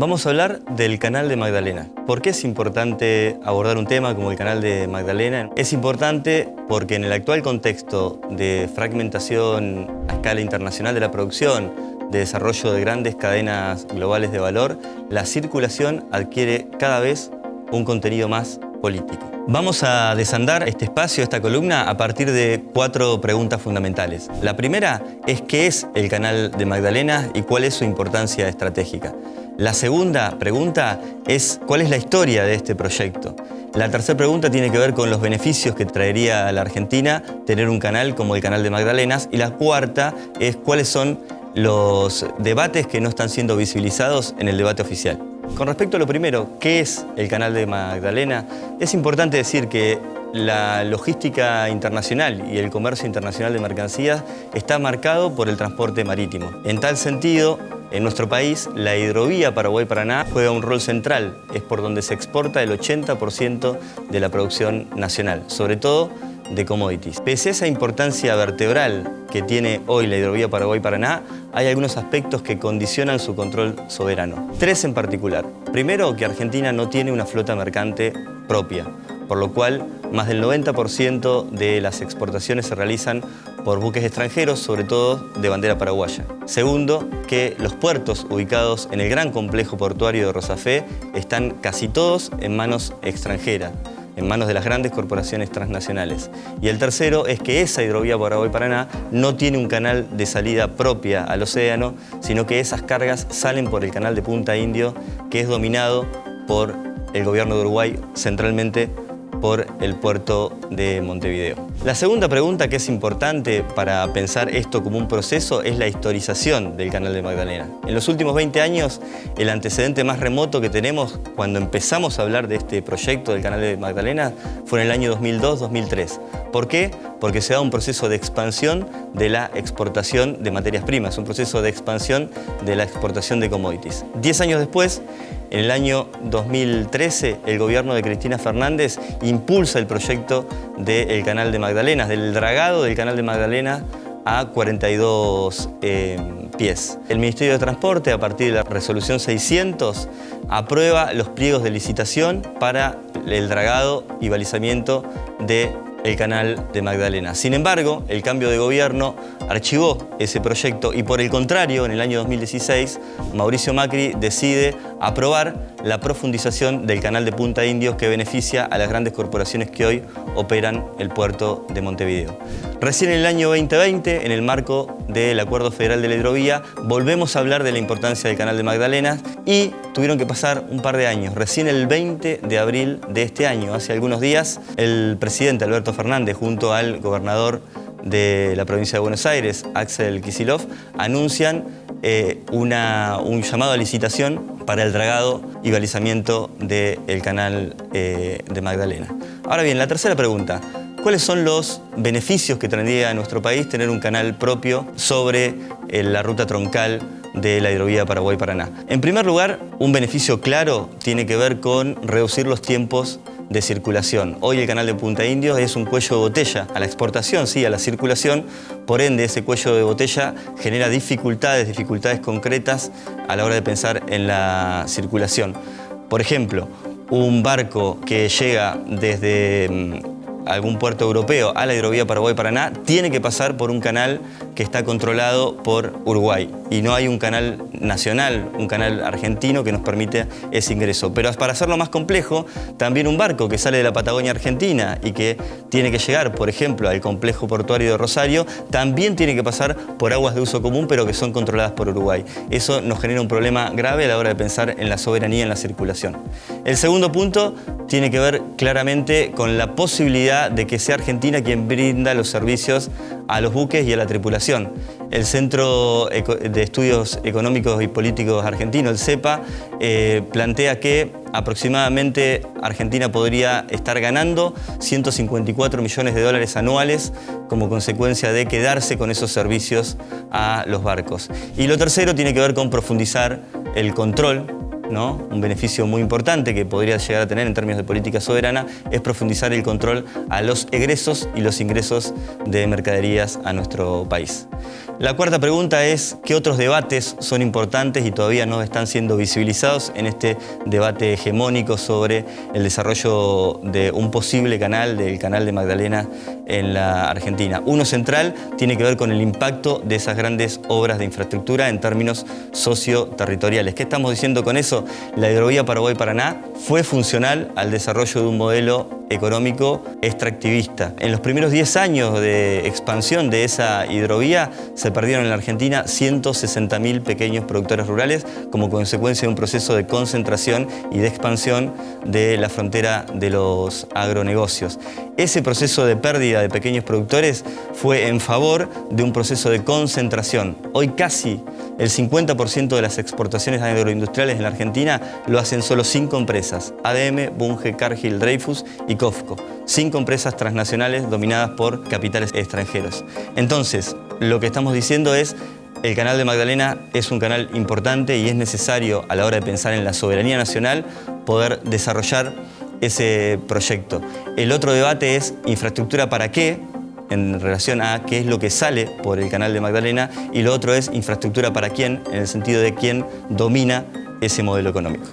Vamos a hablar del Canal de Magdalena. ¿Por qué es importante abordar un tema como el Canal de Magdalena? Es importante porque en el actual contexto de fragmentación a escala internacional de la producción, de desarrollo de grandes cadenas globales de valor, la circulación adquiere cada vez un contenido más político. Vamos a desandar este espacio, esta columna, a partir de 4 preguntas fundamentales. La primera es ¿qué es el Canal de Magdalena y cuál es su importancia estratégica? La segunda pregunta es ¿cuál es la historia de este proyecto? La tercera pregunta tiene que ver con los beneficios que traería a la Argentina tener un canal como el Canal de Magdalenas. Y la cuarta es cuáles son los debates que no están siendo visibilizados en el debate oficial. Con respecto a lo primero, ¿qué es el Canal de Magdalena? Es importante decir que la logística internacional y el comercio internacional de mercancías está marcado por el transporte marítimo. En tal sentido, en nuestro país, la hidrovía Paraguay-Paraná juega un rol central. Es por donde se exporta el 80% de la producción nacional, sobre todo de commodities. Pese a esa importancia vertebral que tiene hoy la hidrovía Paraguay-Paraná, hay algunos aspectos que condicionan su control soberano. 3 en particular. Primero, que Argentina no tiene una flota mercante propia, por lo cual más del 90% de las exportaciones se realizan por buques extranjeros, sobre todo de bandera paraguaya. Segundo, que los puertos ubicados en el gran complejo portuario de Rosafé están casi todos en manos extranjeras, en manos de las grandes corporaciones transnacionales. Y el tercero es que esa hidrovía Paraguay-Paraná no tiene un canal de salida propia al océano, sino que esas cargas salen por el canal de Punta Indio, que es dominado por el gobierno de Uruguay, centralmente por el puerto de Montevideo. La segunda pregunta que es importante para pensar esto como un proceso es la historización del Canal de Magdalena. En los últimos 20 años, el antecedente más remoto que tenemos cuando empezamos a hablar de este proyecto del Canal de Magdalena fue en el año 2002-2003. ¿Por qué? Porque se da un proceso de expansión de la exportación de materias primas, un proceso de expansión de la exportación de commodities. 10 años después, en el año 2013, el gobierno de Cristina Fernández impulsa el proyecto del Canal de Magdalena, del dragado del Canal de Magdalena a 42 pies. El Ministerio de Transporte, a partir de la resolución 600, aprueba los pliegos de licitación para el dragado y balizamiento del Canal de Magdalena. Sin embargo, el cambio de gobierno archivó ese proyecto y, por el contrario, en el año 2016, Mauricio Macri decide aprobar la profundización del canal de Punta Indio, que beneficia a las grandes corporaciones que hoy operan el puerto de Montevideo. Recién en el año 2020, en el marco del Acuerdo Federal de la Hidrovía, volvemos a hablar de la importancia del Canal de Magdalena y tuvieron que pasar un par de años. Recién el 20 de abril de este año, hace algunos días, el presidente Alberto Fernández, junto al gobernador de la provincia de Buenos Aires, Axel Kicillof, anuncian un llamado a licitación para el dragado y balizamiento del Canal de Magdalena. Ahora bien, la tercera pregunta. ¿Cuáles son los beneficios que tendría a nuestro país tener un canal propio sobre la ruta troncal de la hidrovía Paraguay-Paraná? En primer lugar, un beneficio claro tiene que ver con reducir los tiempos de circulación. Hoy el canal de Punta Indio es un cuello de botella a la exportación, sí, a la circulación. Por ende, ese cuello de botella genera dificultades concretas a la hora de pensar en la circulación. Por ejemplo, un barco que llega desde algún puerto europeo a la hidrovía Paraguay-Paraná tiene que pasar por un canal que está controlado por Uruguay y no hay un canal nacional, un canal argentino que nos permite ese ingreso. Pero para hacerlo más complejo, también un barco que sale de la Patagonia Argentina y que tiene que llegar, por ejemplo, al complejo portuario de Rosario, también tiene que pasar por aguas de uso común, pero que son controladas por Uruguay. Eso nos genera un problema grave a la hora de pensar en la soberanía en la circulación. El segundo punto tiene que ver claramente con la posibilidad de que sea Argentina quien brinda los servicios a los buques y a la tripulación. El Centro de Estudios Económicos y Políticos Argentino, el CEPA, plantea que aproximadamente Argentina podría estar ganando 154 millones de dólares anuales como consecuencia de quedarse con esos servicios a los barcos. Y lo tercero tiene que ver con profundizar el control, ¿no? Un beneficio muy importante que podría llegar a tener en términos de política soberana es profundizar el control a los egresos y los ingresos de mercaderías a nuestro país. La cuarta pregunta es ¿qué otros debates son importantes y todavía no están siendo visibilizados en este debate hegemónico sobre el desarrollo de un posible canal, del canal de Magdalena en la Argentina? Uno central tiene que ver con el impacto de esas grandes obras de infraestructura en términos socioterritoriales. ¿Qué estamos diciendo con eso? La hidrovía Paraguay-Paraná fue funcional al desarrollo de un modelo económico extractivista. En los primeros 10 años de expansión de esa hidrovía se perdieron en la Argentina 160.000 pequeños productores rurales como consecuencia de un proceso de concentración y de expansión de la frontera de los agronegocios. Ese proceso de pérdida de pequeños productores fue en favor de un proceso de concentración. Hoy casi el 50% de las exportaciones agroindustriales en la Argentina lo hacen solo 5 empresas: ADM, Bunge, Cargill, Dreyfus y COFCO. 5 empresas transnacionales dominadas por capitales extranjeros. Entonces, lo que estamos diciendo es el canal de Magdalena es un canal importante y es necesario a la hora de pensar en la soberanía nacional poder desarrollar ese proyecto. El otro debate es infraestructura para qué, en relación a qué es lo que sale por el canal de Magdalena, y lo otro es infraestructura para quién, en el sentido de quién domina ese modelo económico.